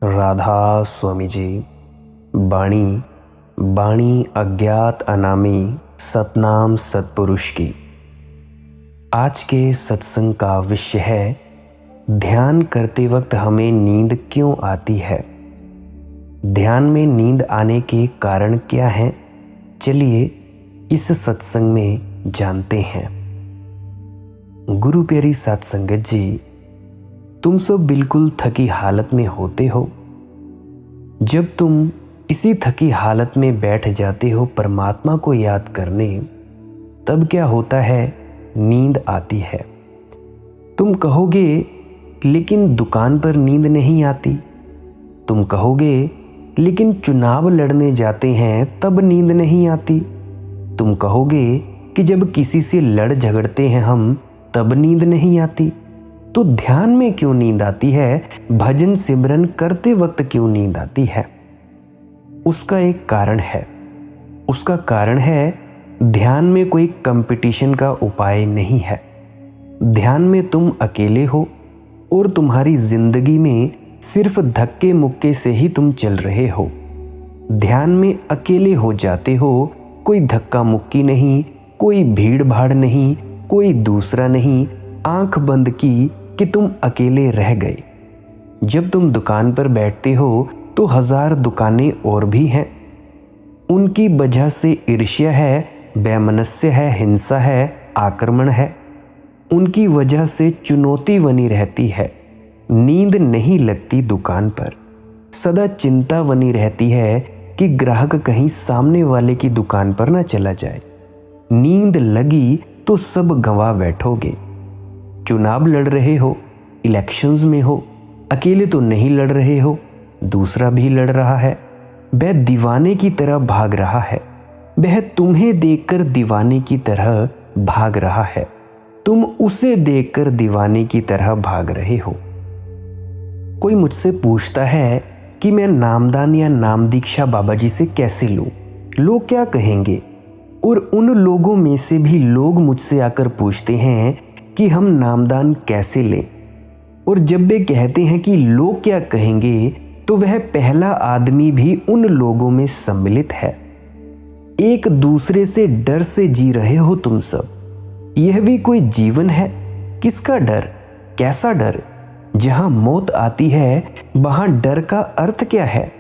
राधा स्वामी जी। बाणी बाणी अज्ञात अनामी सतनाम सतपुरुष की। आज के सत्संग का विषय है, ध्यान करते वक्त हमें नींद क्यों आती है। ध्यान में नींद आने के कारण क्या हैं, चलिए इस सत्संग में जानते हैं। गुरु प्यारी साध संगत जी, तुम सब बिल्कुल थकी हालत में होते हो। जब तुम इसी थकी हालत में बैठ जाते हो परमात्मा को याद करने, तब क्या होता है, नींद आती है। तुम कहोगे लेकिन दुकान पर नींद नहीं आती। तुम कहोगे लेकिन चुनाव लड़ने जाते हैं तब नींद नहीं आती। तुम कहोगे कि जब किसी से लड़ झगड़ते हैं हम तब नींद नहीं आती। तो ध्यान में क्यों नींद आती है, भजन सिमरन करते वक्त क्यों नींद आती है? उसका एक कारण है। उसका कारण है, ध्यान में कोई कंपटीशन का उपाय नहीं है। ध्यान में तुम अकेले हो और तुम्हारी जिंदगी में सिर्फ धक्के मुक्के से ही तुम चल रहे हो। ध्यान में अकेले हो जाते हो, कोई धक्का मुक्की नहीं, कोई भीड़ भाड़ नहीं, कोई दूसरा नहीं। आंख बंद की कि तुम अकेले रह गए। जब तुम दुकान पर बैठते हो तो 1000 दुकानें और भी हैं। उनकी वजह से ईर्ष्या है, वैमनस्य है, हिंसा है, आक्रमण है। उनकी वजह से चुनौती बनी रहती है। नींद नहीं लगती दुकान पर। सदा चिंता बनी रहती है कि ग्राहक कहीं सामने वाले की दुकान पर ना चला जाए। नींद लगी तो सब गंवा बैठोगे। चुनाव लड़ रहे हो, इलेक्शंस में हो, अकेले तो नहीं लड़ रहे हो, दूसरा भी लड़ रहा है। वह दीवाने की तरह भाग रहा है। वह तुम्हें देखकर दीवाने की तरह भाग रहा है। तुम उसे देखकर दीवाने की तरह भाग रहे हो। कोई मुझसे पूछता है कि मैं नामदान या नाम दीक्षा बाबा जी से कैसे लूं, लोग क्या कहेंगे? और उन लोगों में से भी लोग मुझसे आकर पूछते हैं कि हम नामदान कैसे लें। और जब वे कहते हैं कि लोग क्या कहेंगे, तो वह पहला आदमी भी उन लोगों में सम्मिलित है। एक दूसरे से डर से जी रहे हो तुम सब। यह भी कोई जीवन है? किसका डर? कैसा डर? जहां मौत आती है वहां डर का अर्थ क्या है?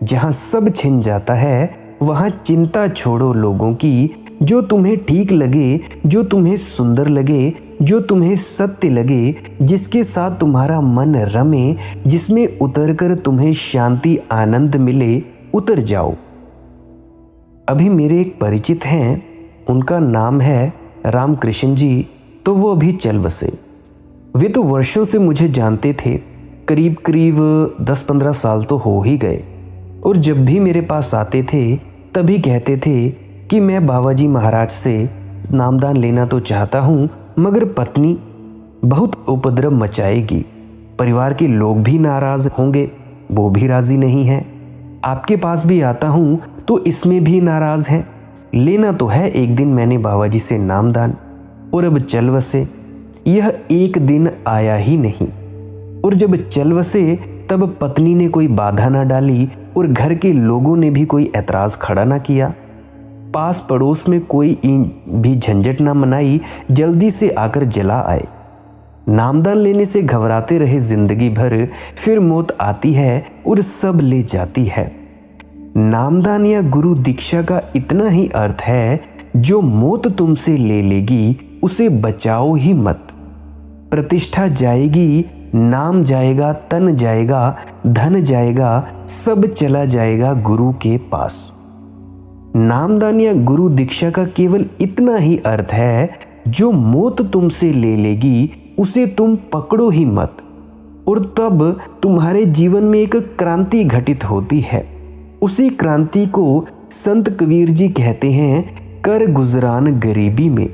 जहां सब छिन जाता है वहां चिंता छोड़ो लोगों की। जो तुम्हें ठीक लगे, जो तुम्हें सुंदर लगे, जो तुम्हें सत्य लगे, जिसके साथ तुम्हारा मन रमे, जिसमें उतरकर तुम्हें शांति आनंद मिले, उतर जाओ। अभी मेरे एक परिचित हैं, उनका नाम है रामकृष्ण जी। तो वो अभी चल बसे। वे तो वर्षों से मुझे जानते थे, करीब करीब 10-15 साल तो हो ही गए। और जब भी मेरे पास आते थे तभी कहते थे कि मैं बाबा जी महाराज से नामदान लेना तो चाहता हूँ, मगर पत्नी बहुत उपद्रव मचाएगी, परिवार के लोग भी नाराज होंगे, वो भी राजी नहीं है। आपके पास भी आता हूँ तो इसमें भी नाराज हैं। लेना तो है एक दिन मैंने बाबा जी से नामदान, और अब चल बसे। यह एक दिन आया ही नहीं। और जब चल बसे तब पत्नी ने कोई बाधा ना डाली और घर के लोगों ने भी कोई ऐतराज खड़ा ना किया। पास पड़ोस में कोई भी झंझट ना मनाई, जल्दी से आकर जला आए। नामदान लेने से घबराते रहे जिंदगी भर, फिर मौत आती है और सब ले जाती है। नामदान या गुरु दीक्षा का इतना ही अर्थ है, जो मौत तुमसे ले लेगी उसे बचाओ ही मत। प्रतिष्ठा जाएगी, नाम जाएगा, तन जाएगा, धन जाएगा, सब चला जाएगा गुरु के पास। नामदान या गुरु दीक्षा का केवल इतना ही अर्थ है, जो मौत तुमसे ले लेगी उसे तुम पकड़ो ही मत। और तब तुम्हारे जीवन में एक क्रांति घटित होती है। उसी क्रांति को संत कबीर जी कहते हैं, कर गुजरान गरीबी में।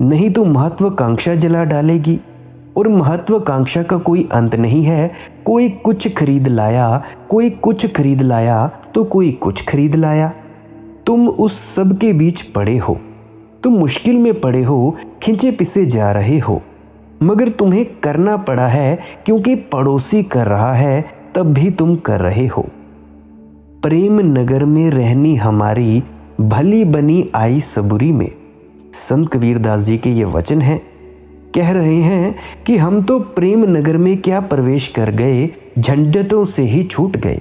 नहीं तो महत्वाकांक्षा जला डालेगी। और महत्वाकांक्षा का कोई अंत नहीं है। कोई कुछ खरीद लाया, कोई कुछ खरीद लाया, तो कोई कुछ खरीद लाया। तुम उस सब के बीच पड़े हो। तुम मुश्किल में पड़े हो, खिंचे पिसे जा रहे हो, मगर तुम्हें करना पड़ा है क्योंकि पड़ोसी कर रहा है, तब भी तुम कर रहे हो। प्रेम नगर में रहनी हमारी, भली बनी आई सबुरी में। संत कबीरदास जी के ये वचन हैं। कह रहे हैं कि हम तो प्रेम नगर में क्या प्रवेश कर गए, झंझटों से ही छूट गए।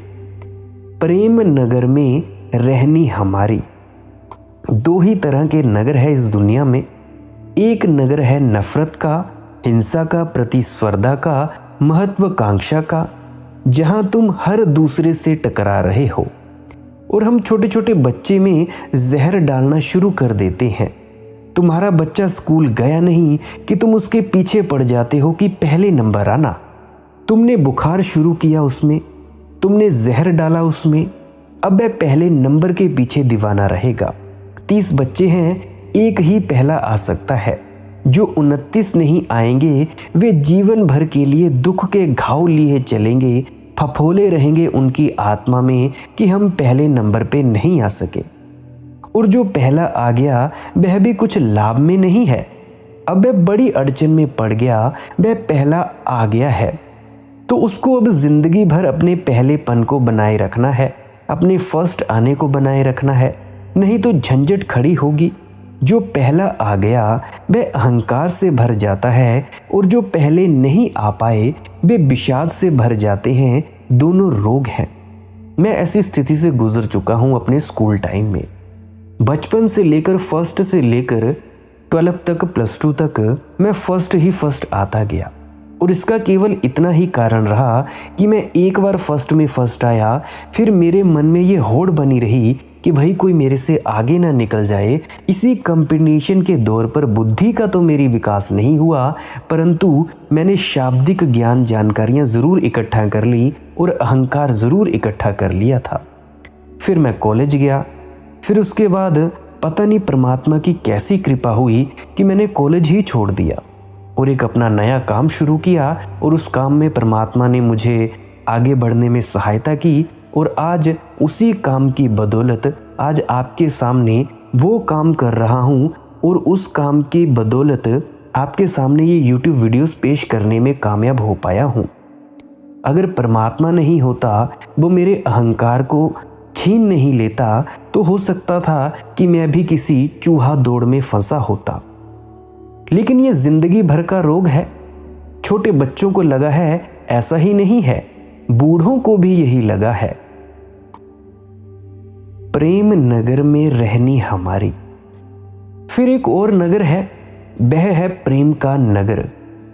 प्रेम नगर में रहनी हमारी। दो ही तरह के नगर है इस दुनिया में। एक नगर है नफरत का, हिंसा का, प्रतिस्पर्धा का, महत्वाकांक्षा का, जहां तुम हर दूसरे से टकरा रहे हो। और हम छोटे छोटे बच्चे में जहर डालना शुरू कर देते हैं। तुम्हारा बच्चा स्कूल गया नहीं कि तुम उसके पीछे पड़ जाते हो कि पहले नंबर आना। तुमने बुखार शुरू किया उसमें, तुमने जहर डाला उसमें, अब वह पहले नंबर के पीछे दीवाना रहेगा। 30 बच्चे हैं, एक ही पहला आ सकता है। जो 29 नहीं आएंगे वे जीवन भर के लिए दुख के घाव लिए चलेंगे, फफोले रहेंगे उनकी आत्मा में कि हम पहले नंबर पे नहीं आ सके। और जो पहला आ गया वह भी कुछ लाभ में नहीं है। अब वह बड़ी अड़चन में पड़ गया, वह पहला आ गया है तो उसको अब जिंदगी भर अपने पहलेपन को बनाए रखना है, अपने फर्स्ट आने को बनाए रखना है, नहीं तो झंझट खड़ी होगी। जो पहला आ गया वह अहंकार से भर जाता है और जो पहले नहीं आ पाए वे विषाद से भर जाते हैं। दोनों रोग हैं। मैं ऐसी स्थिति से गुजर चुका हूं अपने स्कूल टाइम में। बचपन से लेकर फर्स्ट से लेकर 12 तक, +2 तक मैं फर्स्ट ही फर्स्ट आता गया। और इसका केवल इतना ही कारण रहा कि मैं एक बार फर्स्ट में फर्स्ट आया, फिर मेरे मन में ये होड़ बनी रही कि भाई कोई मेरे से आगे ना निकल जाए। इसी कंपटीशन के दौर पर बुद्धि का तो मेरी विकास नहीं हुआ, परंतु मैंने शाब्दिक ज्ञान जानकारियां ज़रूर इकट्ठा कर ली और अहंकार ज़रूर इकट्ठा कर लिया था। फिर मैं कॉलेज गया। फिर उसके बाद पता नहीं परमात्मा की कैसी कृपा हुई कि मैंने कॉलेज ही छोड़ दिया और एक अपना नया काम शुरू किया। और उस काम में परमात्मा ने मुझे आगे बढ़ने में सहायता की और आज उसी काम की बदौलत आज आपके सामने वो काम कर रहा हूँ और उस काम की बदौलत आपके सामने ये YouTube वीडियोस पेश करने में कामयाब हो पाया हूँ। अगर परमात्मा नहीं होता, वो मेरे अहंकार को छीन नहीं लेता, तो हो सकता था कि मैं भी किसी चूहा दौड़ में फंसा होता। लेकिन ये जिंदगी भर का रोग है। छोटे बच्चों को लगा है, ऐसा ही नहीं है, बूढ़ों को भी यही लगा है। प्रेम नगर में रहनी हमारी। फिर एक और नगर है, वह है प्रेम का नगर।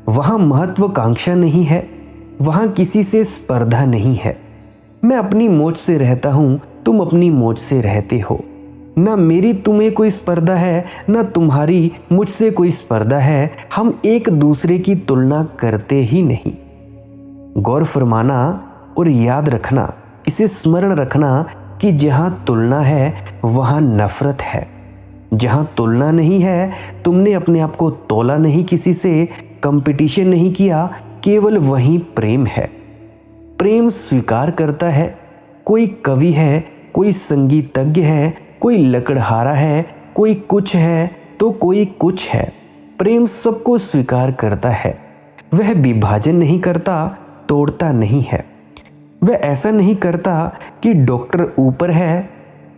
वहां महत्वाकांक्षा नहीं है, वहां किसी से स्पर्धा नहीं है। मैं अपनी मौज से रहता हूं, तुम अपनी मौज से रहते हो। ना मेरी तुम्हें कोई स्पर्धा है, ना तुम्हारी मुझसे कोई स्पर्धा है। हम एक दूसरे की तुलना करते ही नहीं। गौर फरमाना और याद रखना, इसे स्मरण रखना कि जहां तुलना है वहां नफरत है। जहां तुलना नहीं है, तुमने अपने आप को तोला नहीं, किसी से कंपटीशन नहीं किया, केवल वहीं प्रेम है। प्रेम स्वीकार करता है। कोई कवि है, कोई संगीतज्ञ है, कोई लकड़हारा है, कोई कुछ है तो कोई कुछ है। प्रेम सबको स्वीकार करता है। वह विभाजन नहीं करता, तोड़ता नहीं है। वह ऐसा नहीं करता कि डॉक्टर ऊपर है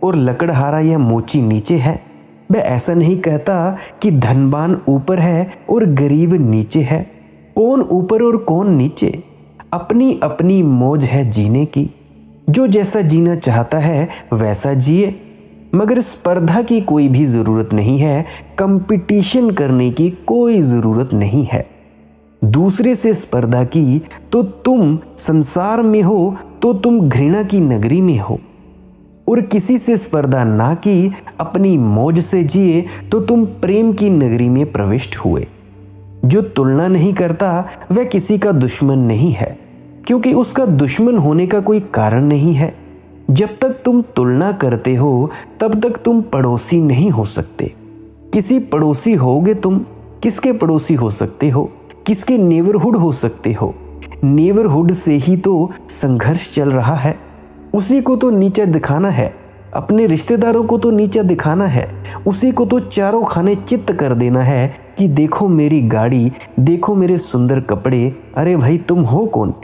और लकड़हारा या मोची नीचे है। वह ऐसा नहीं कहता कि धनवान ऊपर है और गरीब नीचे है। कौन ऊपर और कौन नीचे, अपनी अपनी मौज है जीने की। जो जैसा जीना चाहता है वैसा जिए, मगर स्पर्धा की कोई भी ज़रूरत नहीं है, कंपटीशन करने की कोई ज़रूरत नहीं है। दूसरे से स्पर्धा की तो तुम संसार में हो, तो तुम घृणा की नगरी में हो। और किसी से स्पर्धा ना की, अपनी मौज से जिए तो तुम प्रेम की नगरी में प्रविष्ट हुए। जो तुलना नहीं करता वह किसी का दुश्मन नहीं है, क्योंकि उसका दुश्मन होने का कोई कारण नहीं है। जब तक तुम तुलना करते हो तब तक तुम पड़ोसी नहीं हो सकते। किसी पड़ोसी होगे तुम, किसके पड़ोसी हो सकते हो, किसके नेबरहुड हो सकते हो। नेबरहुड से ही तो संघर्ष चल रहा है, उसी को तो नीचा दिखाना है, अपने रिश्तेदारों को तो नीचा दिखाना है, उसी को तो चारों खाने चित्त कर देना है कि देखो मेरी गाड़ी, देखो मेरे सुंदर कपड़े। अरे भाई तुम हो कौन?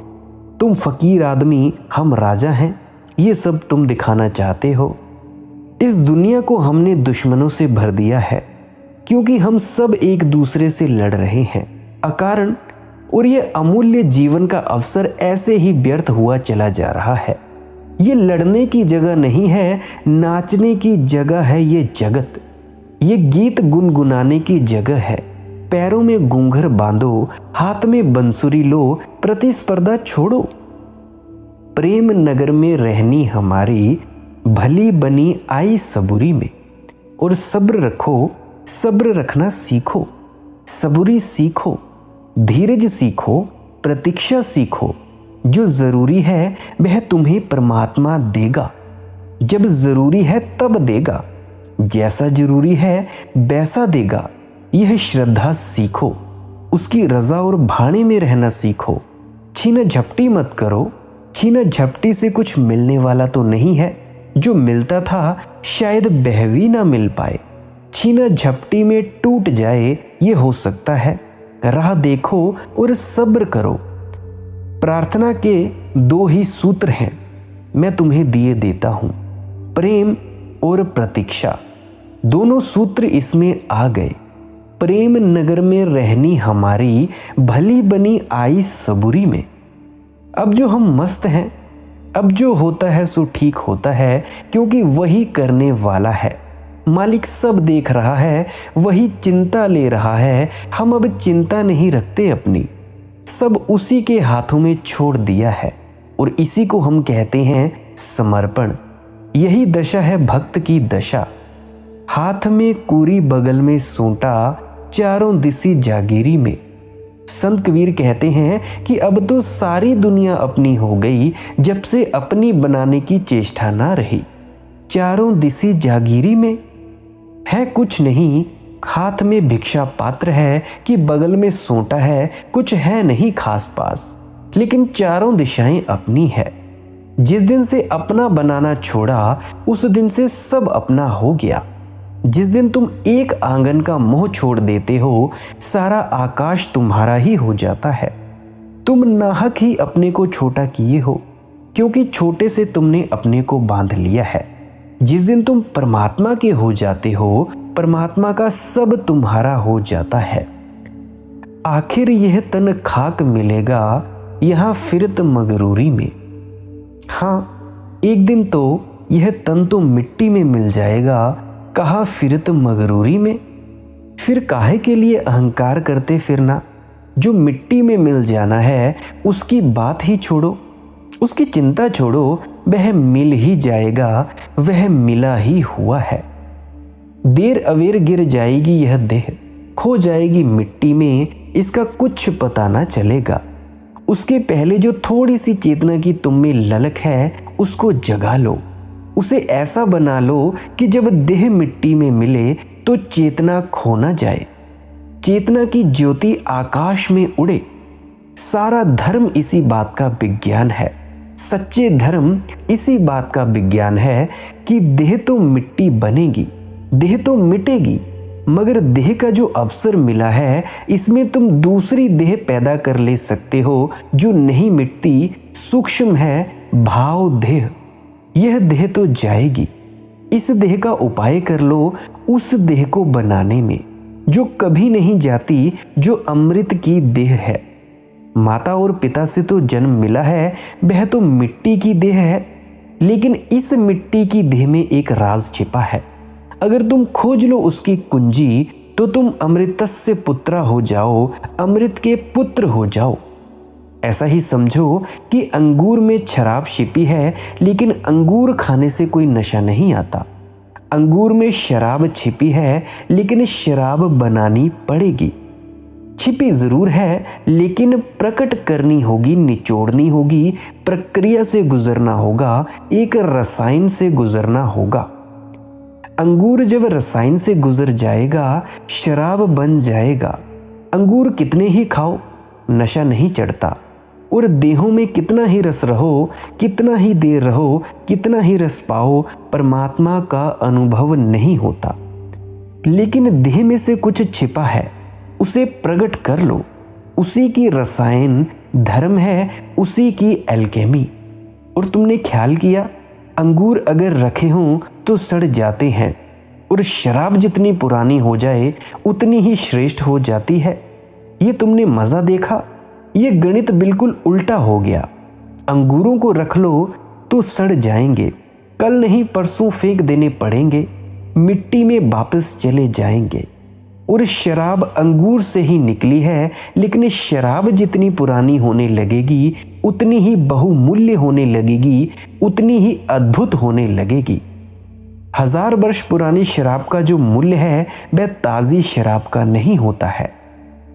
तुम फकीर आदमी, हम राजा हैं, ये सब तुम दिखाना चाहते हो। इस दुनिया को हमने दुश्मनों से भर दिया है, क्योंकि हम सब एक दूसरे से लड़ रहे हैं अकारण, और ये अमूल्य जीवन का अवसर ऐसे ही व्यर्थ हुआ चला जा रहा है। ये लड़ने की जगह नहीं है, नाचने की जगह है ये जगत। ये गीत गुनगुनाने की जगह है। पैरों में घूंघर बांधो, हाथ में बंसुरी लो, प्रतिस्पर्धा छोड़ो। प्रेम नगर में रहनी हमारी, भली बनी आई सबूरी में। और सब्र रखो, सब्र रखना सीखो, सबूरी सीखो, धीरज सीखो, प्रतीक्षा सीखो। जो जरूरी है वह तुम्हें परमात्मा देगा। जब जरूरी है तब देगा, जैसा जरूरी है वैसा देगा। यह श्रद्धा सीखो, उसकी रजा और भाने में रहना सीखो। छीना झपटी मत करो, छीना झपटी से कुछ मिलने वाला तो नहीं है। जो मिलता था शायद वह भी ना मिल पाए। छीना झपटी में टूट जाए ये हो सकता है। राह देखो और सब्र करो। प्रार्थना के दो ही सूत्र हैं, मैं तुम्हें दिए देता हूं, प्रेम और प्रतीक्षा। दोनों सूत्र इसमें आ गए। प्रेम नगर में रहनी हमारी, भली बनी आई सबूरी में। अब जो हम मस्त हैं, अब जो होता है सो ठीक होता है, क्योंकि वही करने वाला है। मालिक सब देख रहा है, वही चिंता ले रहा है। हम अब चिंता नहीं रखते अपनी, सब उसी के हाथों में छोड़ दिया है, और इसी को हम कहते हैं समर्पण। यही दशा है भक्त की दशा। हाथ में कूरी, बगल में सूंटा, चारों दिशी जागीरी में। संत कबीर कहते हैं कि अब तो सारी दुनिया अपनी हो गई, जब से अपनी बनाने की चेष्टा ना रही। चारों दिशी जागीरी में है कुछ नहीं, हाथ में भिक्षा पात्र है कि बगल में सोंटा है, कुछ है नहीं खास पास, लेकिन चारों दिशाएं अपनी है। जिस दिन से अपना बनाना छोड़ा, उस दिन से सब अपना हो गया। जिस दिन तुम एक आंगन का मोह छोड़ देते हो, सारा आकाश तुम्हारा ही हो जाता है। तुम नाहक ही अपने को छोटा किए हो, क्योंकि छोटे से तुमने अपने को बांध लिया है। जिस दिन तुम परमात्मा के हो जाते हो, परमात्मा का सब तुम्हारा हो जाता है। आखिर यह तन खाक मिलेगा, यहां फिरत मगरूरी में। हाँ, एक दिन तो यह तन तो मिट्टी में मिल जाएगा, कहा फिरत मगरूरी में। फिर काहे के लिए अहंकार करते फिरना। जो मिट्टी में मिल जाना है उसकी बात ही छोड़ो, उसकी चिंता छोड़ो, वह मिल ही जाएगा, वह मिला ही हुआ है। देर अवेर गिर जाएगी यह देह, खो जाएगी मिट्टी में, इसका कुछ पता ना चलेगा। उसके पहले जो थोड़ी सी चेतना की तुम में ललक है, उसको जगा लो, उसे ऐसा बना लो कि जब देह मिट्टी में मिले तो चेतना खो ना जाए। चेतना की ज्योति आकाश में उड़े। सारा धर्म इसी बात का विज्ञान है। सच्चे धर्म इसी बात का विज्ञान है कि देह तो मिट्टी बनेगी, देह तो मिटेगी, मगर देह का जो अवसर मिला है, इसमें तुम दूसरी देह पैदा कर ले सकते हो, जो नहीं मिटती, सूक्ष्म है, भाव देह। यह देह तो जाएगी, इस देह का उपाय कर लो उस देह को बनाने में, जो कभी नहीं जाती, जो अमृत की देह है। माता और पिता से तो जन्म मिला है, वह तो मिट्टी की देह है, लेकिन इस मिट्टी की देह में एक राज छिपा है। अगर तुम खोज लो उसकी कुंजी, तो तुम अमृतस्य पुत्रा हो जाओ, अमृत के पुत्र हो जाओ। ऐसा ही समझो कि अंगूर में शराब छिपी है, लेकिन अंगूर खाने से कोई नशा नहीं आता। अंगूर में शराब छिपी है, लेकिन शराब बनानी पड़ेगी। छिपी जरूर है, लेकिन प्रकट करनी होगी, निचोड़नी होगी, प्रक्रिया से गुजरना होगा, एक रसायन से गुजरना होगा। अंगूर जब रसायन से गुजर जाएगा, शराब बन जाएगा। अंगूर कितने ही खाओ, नशा नहीं चढ़ता, और देहों में कितना ही रस रहो, कितना ही देर रहो, कितना ही रस पाओ, परमात्मा का अनुभव नहीं होता। लेकिन देह में से कुछ छिपा है, उसे प्रकट कर लो। उसी की रसायन धर्म है उसी की एल्केमी। और तुमने ख्याल किया, अंगूर अगर रखे हों तो सड़ जाते हैं, और शराब जितनी पुरानी हो जाए उतनी ही श्रेष्ठ हो जाती है। ये तुमने मज़ा देखा? ये गणित बिल्कुल उल्टा हो गया। अंगूरों को रख लो तो सड़ जाएंगे, कल नहीं परसों फेंक देने पड़ेंगे, मिट्टी में वापस चले जाएंगे। और शराब अंगूर से ही निकली है, लेकिन शराब जितनी पुरानी होने लगेगी उतनी ही बहुमूल्य होने लगेगी, उतनी ही अद्भुत होने लगेगी। 1000 वर्ष पुरानी शराब का जो मूल्य है वह ताज़ी शराब का नहीं होता है।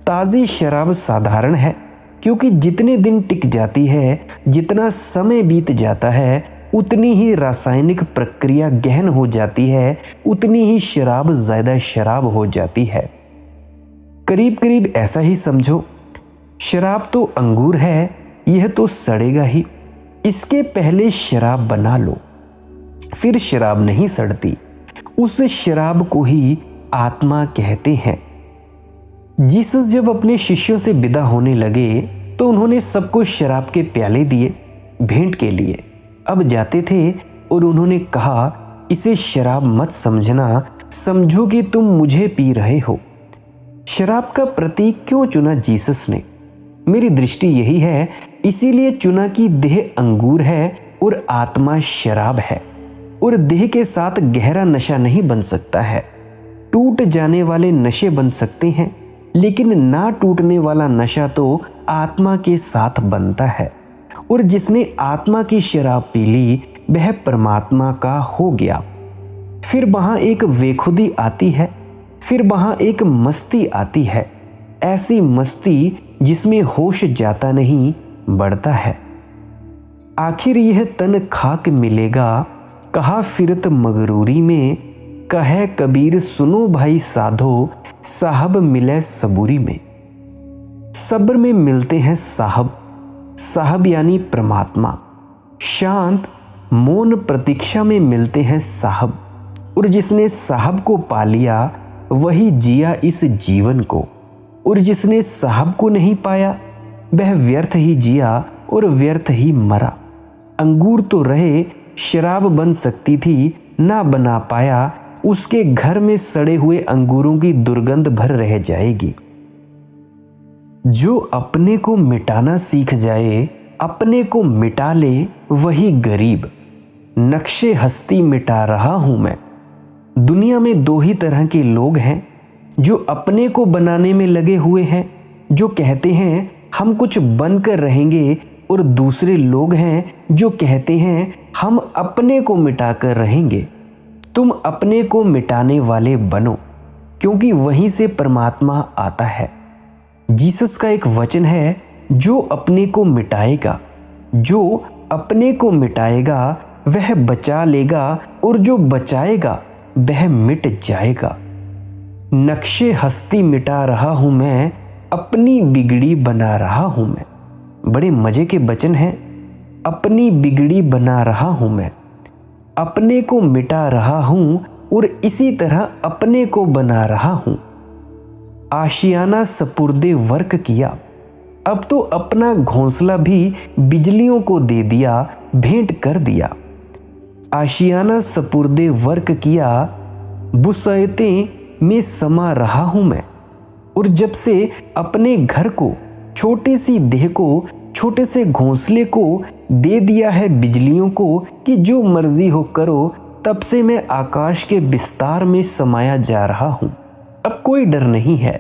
ताज़ी शराब साधारण है, क्योंकि जितने दिन टिक जाती है, जितना समय बीत जाता है, उतनी ही रासायनिक प्रक्रिया गहन हो जाती है, उतनी ही शराब ज़्यादा शराब हो जाती है। करीब करीब ऐसा ही समझो, शराब तो अंगूर है, यह तो सड़ेगा ही। इसके पहले शराब बना लो, फिर शराब नहीं सड़ती। उस शराब को ही आत्मा कहते हैं। जीसस जब अपने शिष्यों से विदा होने लगे तो उन्होंने सबको शराब के प्याले दिए भेंट के लिए। अब जाते थे और उन्होंने कहा, इसे शराब मत समझना, समझो कि तुम मुझे पी रहे हो। शराब का प्रतीक क्यों चुना जीसस ने? मेरी दृष्टि यही है, इसीलिए चुना कि देह अंगूर है और आत्मा शराब है, और देह के साथ गहरा नशा नहीं बन सकता है। टूट जाने वाले नशे बन सकते हैं, लेकिन ना टूटने वाला नशा तो आत्मा के साथ बनता है। और जिसने आत्मा की शराब पी ली वह परमात्मा का हो गया। फिर वहाँ एक बेखुदी आती है, फिर वहाँ एक मस्ती आती है, ऐसी मस्ती जिसमें होश जाता नहीं, बढ़ता है। आखिर यह तन खाक मिलेगा, कहा फिरत मगरूरी में, कहे कबीर सुनो भाई साधो, साहब मिले सबूरी में। सब्र में मिलते हैं साहब, साहब यानी परमात्मा। शांत मौन प्रतीक्षा में मिलते हैं साहब, और जिसने साहब को पा लिया वही जिया इस जीवन को, और जिसने साहब को नहीं पाया वह व्यर्थ ही जिया और व्यर्थ ही मरा। अंगूर तो रहे, शराब बन सकती थी, ना बना पाया, उसके घर में सड़े हुए अंगूरों की दुर्गंध भर रह जाएगी। जो अपने को मिटाना सीख जाए, अपने को मिटा ले, वही गरीब। नक्शे हस्ती मिटा रहा हूं मैं। दुनिया में 2 ही तरह के लोग हैं, जो अपने को बनाने में लगे हुए हैं, जो कहते हैं हम कुछ बनकर रहेंगे, और दूसरे लोग हैं जो कहते हैं हम अपने को मिटाकर रहेंगे। तुम अपने को मिटाने वाले बनो, क्योंकि वहीं से परमात्मा आता है। जीसस का एक वचन है, जो अपने को मिटाएगा, जो अपने को मिटाएगा वह बचा लेगा, और जो बचाएगा वह मिट जाएगा। नक्शे हस्ती मिटा रहा हूं मैं, अपनी बिगड़ी बना रहा हूं मैं। बड़े मजे के वचन हैं। अपनी बिगड़ी बना रहा हूं मैं, अपने को मिटा रहा हूं, और इसी तरह अपने को बना रहा हूं। आशियाना सपुर्दे वर्क किया, अब तो अपना घोंसला भी बिजलियों को दे दिया, भेंट कर दिया। आशियाना सपुर्दे वर्क किया, बुसैतें में समा रहा हूं मैं। और जब से अपने घर को, छोटी सी देह को, छोटे से घोंसले को दे दिया है बिजलियों को कि जो मर्जी हो करो, तब से मैं आकाश के विस्तार में समाया जा रहा हूं। अब कोई डर नहीं है।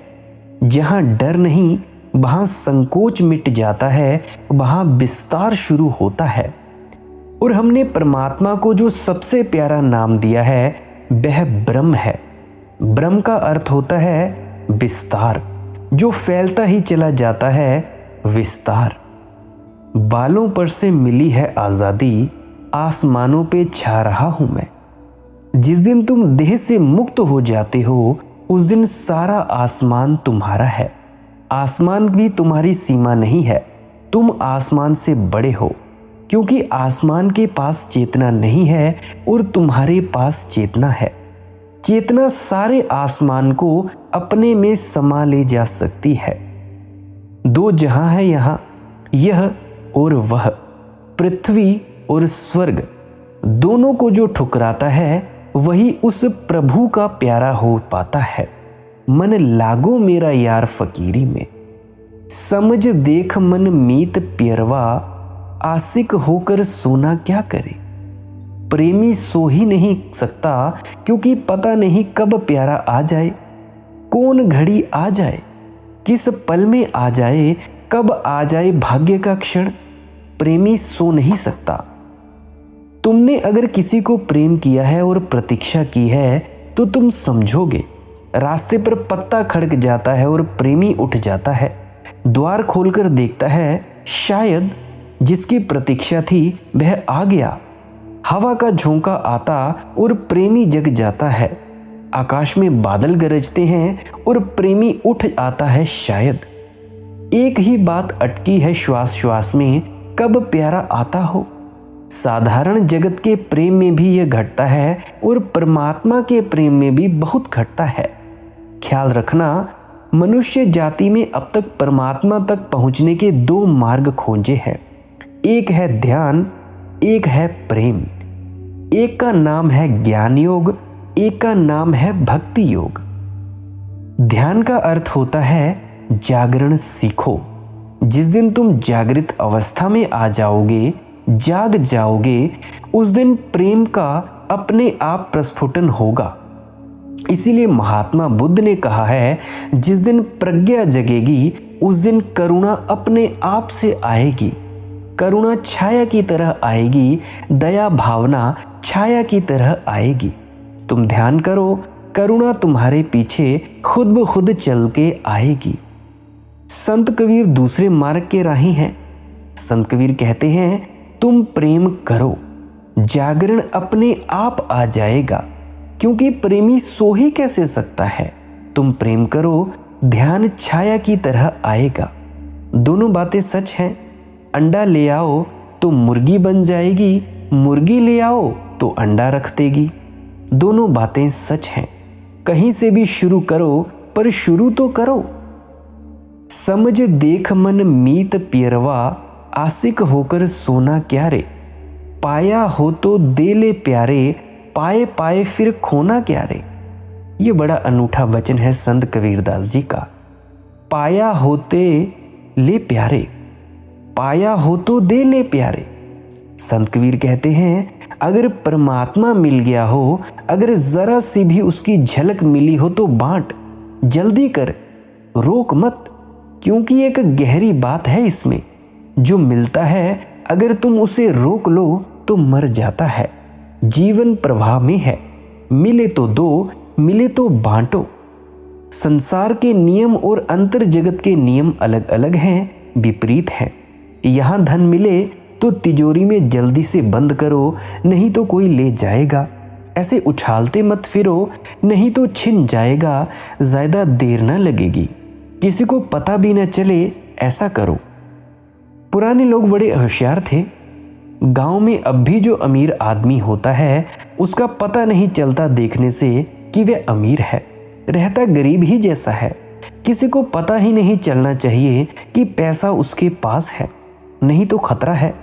जहां डर नहीं वहां संकोच मिट जाता है, वहां विस्तार शुरू होता है। और हमने परमात्मा को जो सबसे प्यारा नाम दिया है वह ब्रह्म है। ब्रह्म का अर्थ होता है विस्तार, जो फैलता ही चला जाता है, विस्तार। बालों पर से मिली है आज़ादी, आसमानों पे छा रहा हूं मैं। जिस दिन तुम देह से मुक्त हो जाते हो, उस दिन सारा आसमान तुम्हारा है। आसमान भी तुम्हारी सीमा नहीं है, तुम आसमान से बड़े हो, क्योंकि आसमान के पास चेतना नहीं है और तुम्हारे पास चेतना है। चेतना सारे आसमान को अपने में समा ले जा सकती है। 2 जहां है यहाँ, यह और वह, पृथ्वी और स्वर्ग, दोनों को जो ठुकराता है वही उस प्रभु का प्यारा हो पाता है। मन लागो मेरा यार फकीरी में, समझ देख मन मीत पियरवा, आशिक होकर सोना क्या करे। प्रेमी सो ही नहीं सकता क्योंकि पता नहीं कब प्यारा आ जाए, कौन घड़ी आ जाए, किस पल में आ जाए, कब आ जाए भाग्य का क्षण। प्रेमी सो नहीं सकता। तुमने अगर किसी को प्रेम किया है और प्रतीक्षा की है तो तुम समझोगे। रास्ते पर पत्ता खड़क जाता है और प्रेमी उठ जाता है, द्वार खोलकर देखता है, शायद जिसकी प्रतीक्षा थी वह आ गया। हवा का झोंका आता और प्रेमी जग जाता है। आकाश में बादल गरजते हैं और प्रेमी उठ आता है शायद। एक ही बात अटकी है श्वास श्वास में, कब प्यारा आता हो। साधारण जगत के प्रेम में भी यह घटता है और परमात्मा के प्रेम में भी बहुत घटता है। ख्याल रखना, मनुष्य जाति में अब तक परमात्मा तक पहुंचने के दो मार्ग खोजे हैं। एक है ध्यान, एक है प्रेम। एक का नाम है ज्ञान योग, एक का नाम है भक्ति योग। ध्यान का अर्थ होता है जागरण सीखो। जिस दिन तुम जागृत अवस्था में आ जाओगे, जाग जाओगे, उस दिन प्रेम का अपने आप प्रस्फुटन होगा। इसीलिए महात्मा बुद्ध ने कहा है, जिस दिन प्रज्ञा जगेगी उस दिन करुणा अपने आप से आएगी। करुणा छाया की तरह आएगी, दया भावना छाया की तरह आएगी। तुम ध्यान करो, करुणा तुम्हारे पीछे खुद ब खुद चल के आएगी। संत कबीर दूसरे मार्ग के राही हैं। संत कबीर कहते हैं, तुम प्रेम करो, जागरण अपने आप आ जाएगा, क्योंकि प्रेमी सो ही कैसे सकता है। तुम प्रेम करो, ध्यान छाया की तरह आएगा। दोनों बातें सच हैं। अंडा ले आओ तो मुर्गी बन जाएगी, मुर्गी ले आओ तो अंडा रख देगी। दोनों बातें सच हैं। कहीं से भी शुरू करो, पर शुरू तो करो। समझ देख मन मीत पियरवा, आशिक होकर सोना क्या रे। पाया हो तो दे ले प्यारे, पाए पाए फिर खोना क्या रे। ये बड़ा अनूठा वचन है संत कबीरदास जी का। पाया होते ले प्यारे, पाया हो तो दे ले प्यारे। संत कबीर कहते हैं, अगर परमात्मा मिल गया हो, अगर जरा सी भी उसकी झलक मिली हो तो बांट, जल्दी कर, रोक मत, क्योंकि एक गहरी बात है इसमें। जो मिलता है अगर तुम उसे रोक लो तो मर जाता है। जीवन प्रवाह में है, मिले तो दो, मिले तो बांटो। संसार के नियम और अंतर जगत के नियम अलग अलग हैं, विपरीत हैं। यहाँ धन मिले तो तिजोरी में जल्दी से बंद करो, नहीं तो कोई ले जाएगा। ऐसे उछालते मत फिरो, नहीं तो छिन जाएगा, ज़्यादा देर न लगेगी। किसी को पता भी न चले, ऐसा करो। पुराने लोग बड़े होशियार थे। गांव में अब भी जो अमीर आदमी होता है उसका पता नहीं चलता देखने से कि वह अमीर है, रहता गरीब ही जैसा है। किसी को पता ही नहीं चलना चाहिए कि पैसा उसके पास है, नहीं तो खतरा है।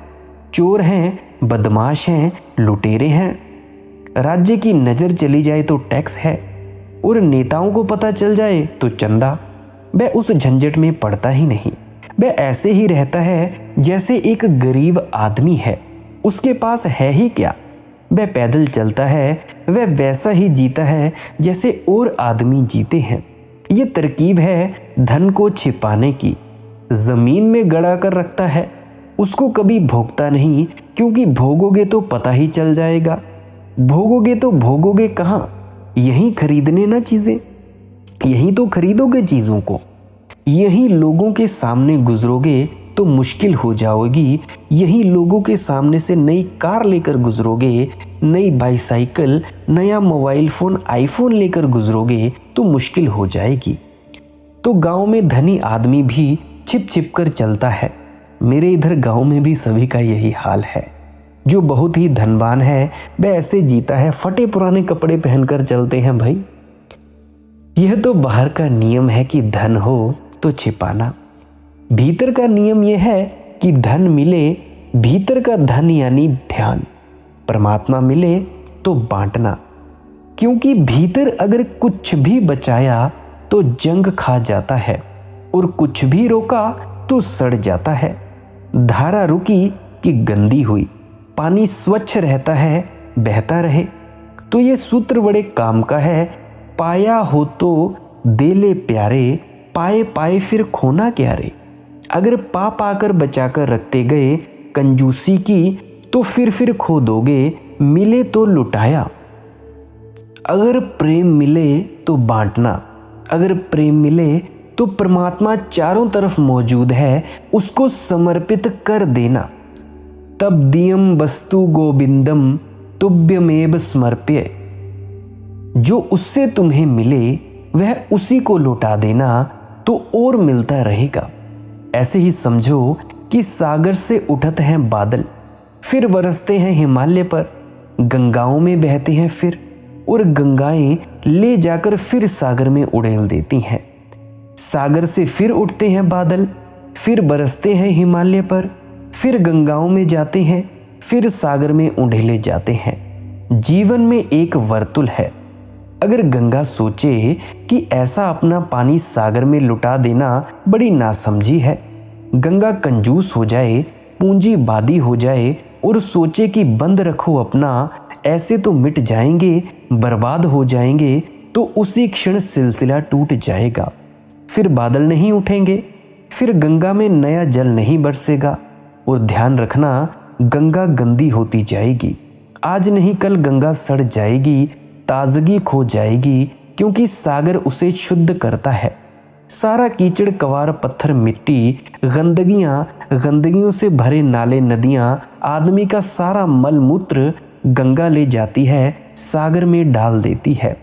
चोर हैं, बदमाश हैं, लुटेरे हैं। राज्य की नज़र चली जाए तो टैक्स है, और नेताओं को पता चल जाए तो चंदा। वह उस झंझट में पड़ता ही नहीं। वह ऐसे ही रहता है जैसे एक गरीब आदमी है। उसके पास है ही क्या। वह पैदल चलता है, वह वैसा ही जीता है जैसे और आदमी जीते हैं। ये तरकीब है धन को छिपाने की। ज़मीन में गड़ा कर रखता है, उसको कभी भोगता नहीं, क्योंकि भोगोगे तो पता ही चल जाएगा। भोगोगे तो भोगोगे कहाँ, यहीं खरीदने ना चीज़ें, यहीं तो खरीदोगे चीज़ों को। यहीं लोगों के सामने गुजरोगे तो मुश्किल हो जाओगी। यहीं लोगों के सामने से नई कार लेकर गुजरोगे, नई बाईसाइकिल, नया मोबाइल फ़ोन, आईफोन लेकर गुजरोगे तो मुश्किल हो जाएगी। तो गांव में धनी आदमी भी छिप छिप कर चलता है। मेरे इधर गांव में भी सभी का यही हाल है। जो बहुत ही धनवान है वह ऐसे जीता है, फटे पुराने कपड़े पहनकर चलते हैं भाई। यह तो बाहर का नियम है कि धन हो तो छिपाना। भीतर का नियम यह है कि धन मिले, भीतर का धन यानी ध्यान, परमात्मा मिले तो बांटना। क्योंकि भीतर अगर कुछ भी बचाया तो जंग खा जाता है, और कुछ भी रोका तो सड़ जाता है। धारा रुकी कि गंदी हुई, पानी स्वच्छ रहता है, बहता रहे। तो ये सूत्र बड़े काम का है। पाया हो तो दे ले प्यारे, पाए पाए फिर खोना क्या रे। अगर पा पाकर बचाकर रखते गए कंजूसी की, तो फिर खो दोगे, मिले तो लुटाया। अगर प्रेम मिले तो बांटना, अगर प्रेम मिले तो परमात्मा चारों तरफ मौजूद है, उसको समर्पित कर देना। तब दियम वस्तु गोविंदम तुभ्यमेव समर्प्य। जो उससे तुम्हें मिले वह उसी को लौटा देना, तो और मिलता रहेगा। ऐसे ही समझो कि सागर से उठत हैं बादल, फिर बरसते हैं हिमालय पर, गंगाओं में बहते हैं फिर, और गंगाएं ले जाकर फिर सागर में उड़ेल देती हैं। सागर से फिर उठते हैं बादल, फिर बरसते हैं हिमालय पर, फिर गंगाओं में जाते हैं, फिर सागर में उड़ेले जाते हैं। जीवन में एक वर्तुल है। अगर गंगा सोचे कि ऐसा अपना पानी सागर में लुटा देना बड़ी नासमझी है, गंगा कंजूस हो जाए, पूंजीवादी हो जाए और सोचे कि बंद रखो अपना, ऐसे तो मिट जाएंगे, बर्बाद हो जाएंगे, तो उसी क्षण सिलसिला टूट जाएगा। फिर बादल नहीं उठेंगे, फिर गंगा में नया जल नहीं बरसेगा। और ध्यान रखना, गंगा गंदी होती जाएगी। आज नहीं कल गंगा सड़ जाएगी, ताजगी खो जाएगी, क्योंकि सागर उसे शुद्ध करता है। सारा कीचड़, कवार, पत्थर, मिट्टी, गंदगियों से भरे नाले, नदियां, आदमी का सारा मल मूत्र गंगा ले जाती है, सागर में डाल देती है।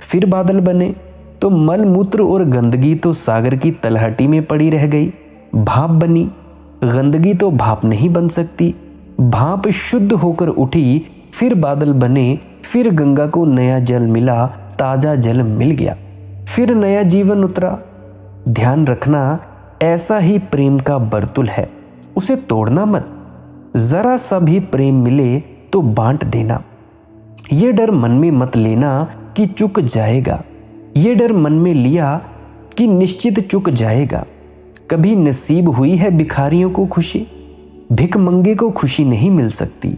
फिर बादल बने तो मल मूत्र और गंदगी तो सागर की तलहटी में पड़ी रह गई। भाप बनी, गंदगी तो भाप नहीं बन सकती। भाप शुद्ध होकर उठी, फिर बादल बने, फिर गंगा को नया जल मिला, ताजा जल मिल गया, फिर नया जीवन उतरा। ध्यान रखना, ऐसा ही प्रेम का वर्तुल है, उसे तोड़ना मत। जरा सा भी प्रेम मिले तो बांट देना। ये डर मन में मत लेना कि चुक जाएगा, ये डर मन में लिया कि निश्चित चुक जाएगा। कभी नसीब हुई है भिखारियों को खुशी, भिख मंगे को खुशी नहीं मिल सकती,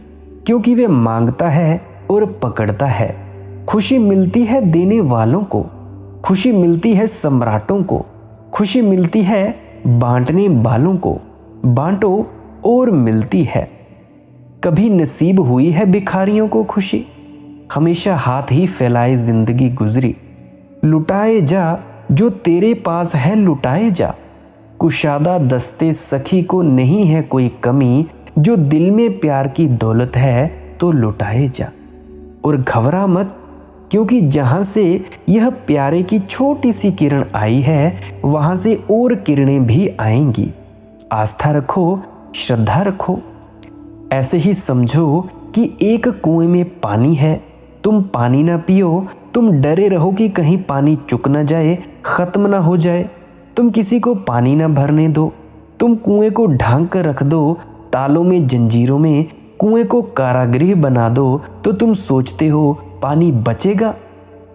क्योंकि वे मांगता है और पकड़ता है। खुशी मिलती है देने वालों को, खुशी मिलती है सम्राटों को, खुशी मिलती है बांटने वालों को। बांटो और मिलती है। कभी नसीब हुई है भिखारियों को खुशी, हमेशा हाथ ही फैलाए जिंदगी गुजरी। लुटाए जा जो तेरे पास है, लुटाए जा। कुशादा दस्ते सखी को नहीं है कोई कमी, जो दिल में प्यार की दौलत है तो लुटाए जा। और घबरा मत, क्योंकि जहां से यह प्यारे की छोटी सी किरण आई है, वहां से और किरणें भी आएंगी। आस्था रखो, श्रद्धा रखो। ऐसे ही समझो कि एक कुएं में पानी है, तुम पानी ना पियो, तुम डरे रहो कि कहीं पानी चुक ना जाए, खत्म ना हो जाए। तुम किसी को पानी ना भरने दो, तुम कुएं को ढांक कर रख दो, तालों में, जंजीरों में, कुएं को कारागृह बना दो, तो तुम सोचते हो पानी बचेगा?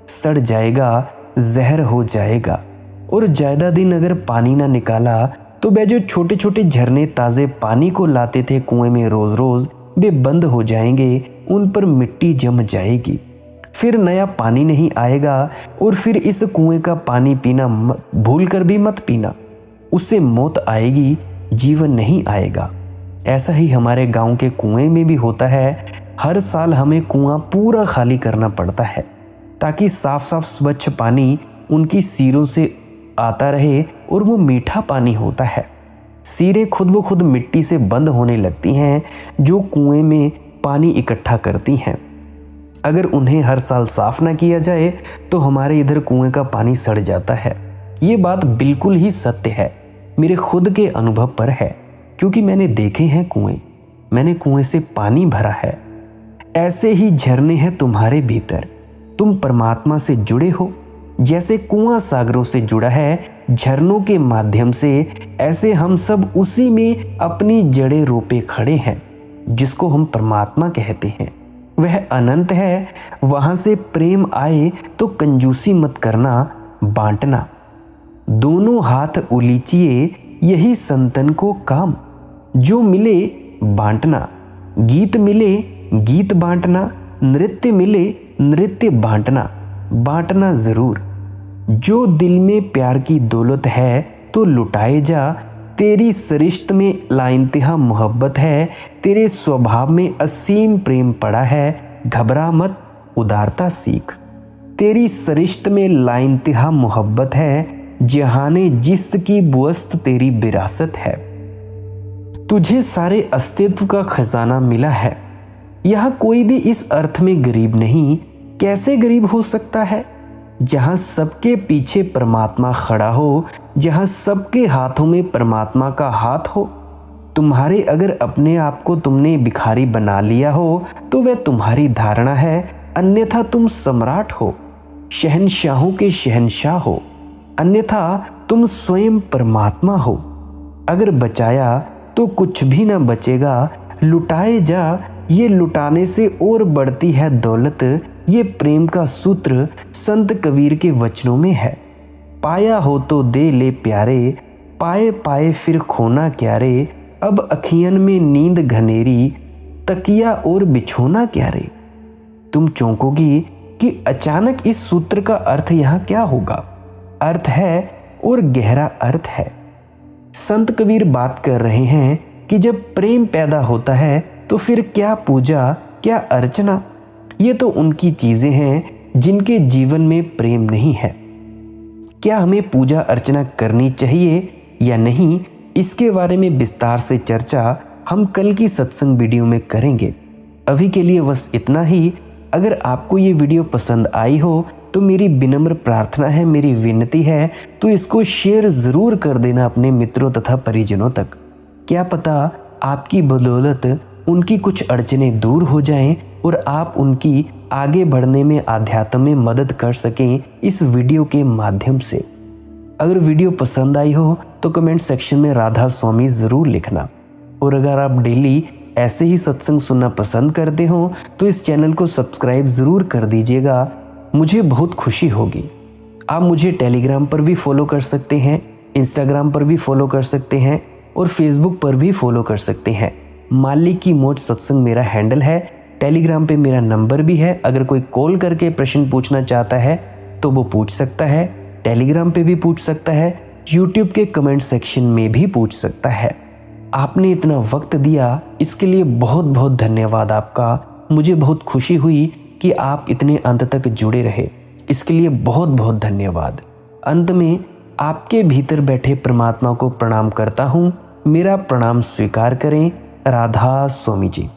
सड़ जाएगा, जहर हो जाएगा। और ज्यादा दिन अगर पानी ना निकाला तो वे जो छोटे छोटे झरने ताज़े पानी को लाते थे कुएं में रोज रोज, वे बंद हो जाएंगे, उन पर मिट्टी जम जाएगी, फिर नया पानी नहीं आएगा। और फिर इस कुएं का पानी पीना भूल कर भी मत पीना, उससे मौत आएगी, जीवन नहीं आएगा। ऐसा ही हमारे गांव के कुएं में भी होता है। हर साल हमें कुआं पूरा खाली करना पड़ता है, ताकि साफ साफ स्वच्छ पानी उनकी सीरों से आता रहे, और वो मीठा पानी होता है। सीरें खुद ब खुद मिट्टी से बंद होने लगती हैं, जो कुएं में पानी इकट्ठा करती हैं। अगर उन्हें हर साल साफ ना किया जाए तो हमारे इधर कुएं का पानी सड़ जाता है। ये बात बिल्कुल ही सत्य है, मेरे खुद के अनुभव पर है, क्योंकि मैंने देखे हैं कुएं, मैंने कुएं से पानी भरा है। ऐसे ही झरने हैं तुम्हारे भीतर। तुम परमात्मा से जुड़े हो, जैसे कुआं सागरों से जुड़ा है झरनों के माध्यम से, ऐसे हम सब उसी में अपनी जड़ें रोपे खड़े हैं, जिसको हम परमात्मा कहते हैं। वह अनंत है, वहां से प्रेम आए तो कंजूसी मत करना, बांटना। दोनों हाथ उलीचिए, यही संतन को काम। जो मिले बांटना, गीत मिले गीत बांटना, नृत्य मिले नृत्य बांटना, बांटना जरूर। जो दिल में प्यार की दौलत है तो लुटाए जा, तेरी सरिश्त में लाइंतिहा मोहब्बत है, तेरे स्वभाव में असीम प्रेम पड़ा है, घबरा मत उदारता सीख। तेरी सरिश्त में लाइंतिहा मोहब्बत है, जहाने जिसकी बुअस्त तेरी विरासत है। तुझे सारे अस्तित्व का खजाना मिला है, यहाँ कोई भी इस अर्थ में गरीब नहीं। कैसे गरीब हो सकता है? जहाँ सबके पीछे परमात्मा खड़ा हो, जहाँ सबके हाथों में परमात्मा का हाथ हो। तुम्हारे अगर अपने आप को तुमने भिखारी बना लिया हो तो वह तुम्हारी धारणा है, अन्यथा तुम सम्राट हो, शहंशाहों के शहंशाह हो, अन्यथा तुम स्वयं परमात्मा हो। अगर बचाया तो कुछ भी ना बचेगा, लुटाए जा, ये लुटाने से और बढ़ती है दौलत। ये प्रेम का सूत्र संत कबीर के वचनों में है। पाया हो तो दे ले प्यारे, पाए पाए फिर खोना क्या रे। अब अखियन में नींद घनेरी, तकिया और बिछोना क्या रे। तुम चौंकोगी कि अचानक इस सूत्र का अर्थ यहाँ क्या होगा। अर्थ है और गहरा अर्थ है। संत कबीर बात कर रहे हैं कि जब प्रेम पैदा होता है तो फिर क्या पूजा, क्या अर्चना। ये तो उनकी चीजें हैं जिनके जीवन में प्रेम नहीं है। क्या हमें पूजा अर्चना करनी चाहिए या नहीं, इसके बारे में विस्तार से चर्चा हम कल की सत्संग वीडियो में करेंगे। अभी के लिए बस इतना ही। अगर आपको ये वीडियो पसंद आई हो तो मेरी विनम्र प्रार्थना है, मेरी विनती है, तो इसको शेयर ज़रूर कर देना अपने मित्रों तथा परिजनों तक। क्या पता आपकी बदौलत उनकी कुछ अड़चनें दूर हो जाएं और आप उनकी आगे बढ़ने में, आध्यात्म में मदद कर सकें इस वीडियो के माध्यम से। अगर वीडियो पसंद आई हो तो कमेंट सेक्शन में राधा स्वामी ज़रूर लिखना। और अगर आप डेली ऐसे ही सत्संग सुनना पसंद करते हो तो इस चैनल को सब्सक्राइब ज़रूर कर दीजिएगा, मुझे बहुत खुशी होगी। आप मुझे टेलीग्राम पर भी फॉलो कर सकते हैं, इंस्टाग्राम पर भी फॉलो कर सकते हैं और फेसबुक पर भी फॉलो कर सकते हैं। मालिक की मोज सत्संग मेरा हैंडल है। टेलीग्राम पे मेरा नंबर भी है। अगर कोई कॉल करके प्रश्न पूछना चाहता है तो वो पूछ सकता है, टेलीग्राम पे भी पूछ सकता है, यूट्यूब के कमेंट सेक्शन में भी पूछ सकता है। आपने इतना वक्त दिया, इसके लिए बहुत बहुत धन्यवाद आपका। मुझे बहुत खुशी हुई कि आप इतने अंत तक जुड़े रहे, इसके लिए बहुत बहुत धन्यवाद। अंत में आपके भीतर बैठे परमात्मा को प्रणाम करता हूँ। मेरा प्रणाम स्वीकार करें। राधा स्वामी जी।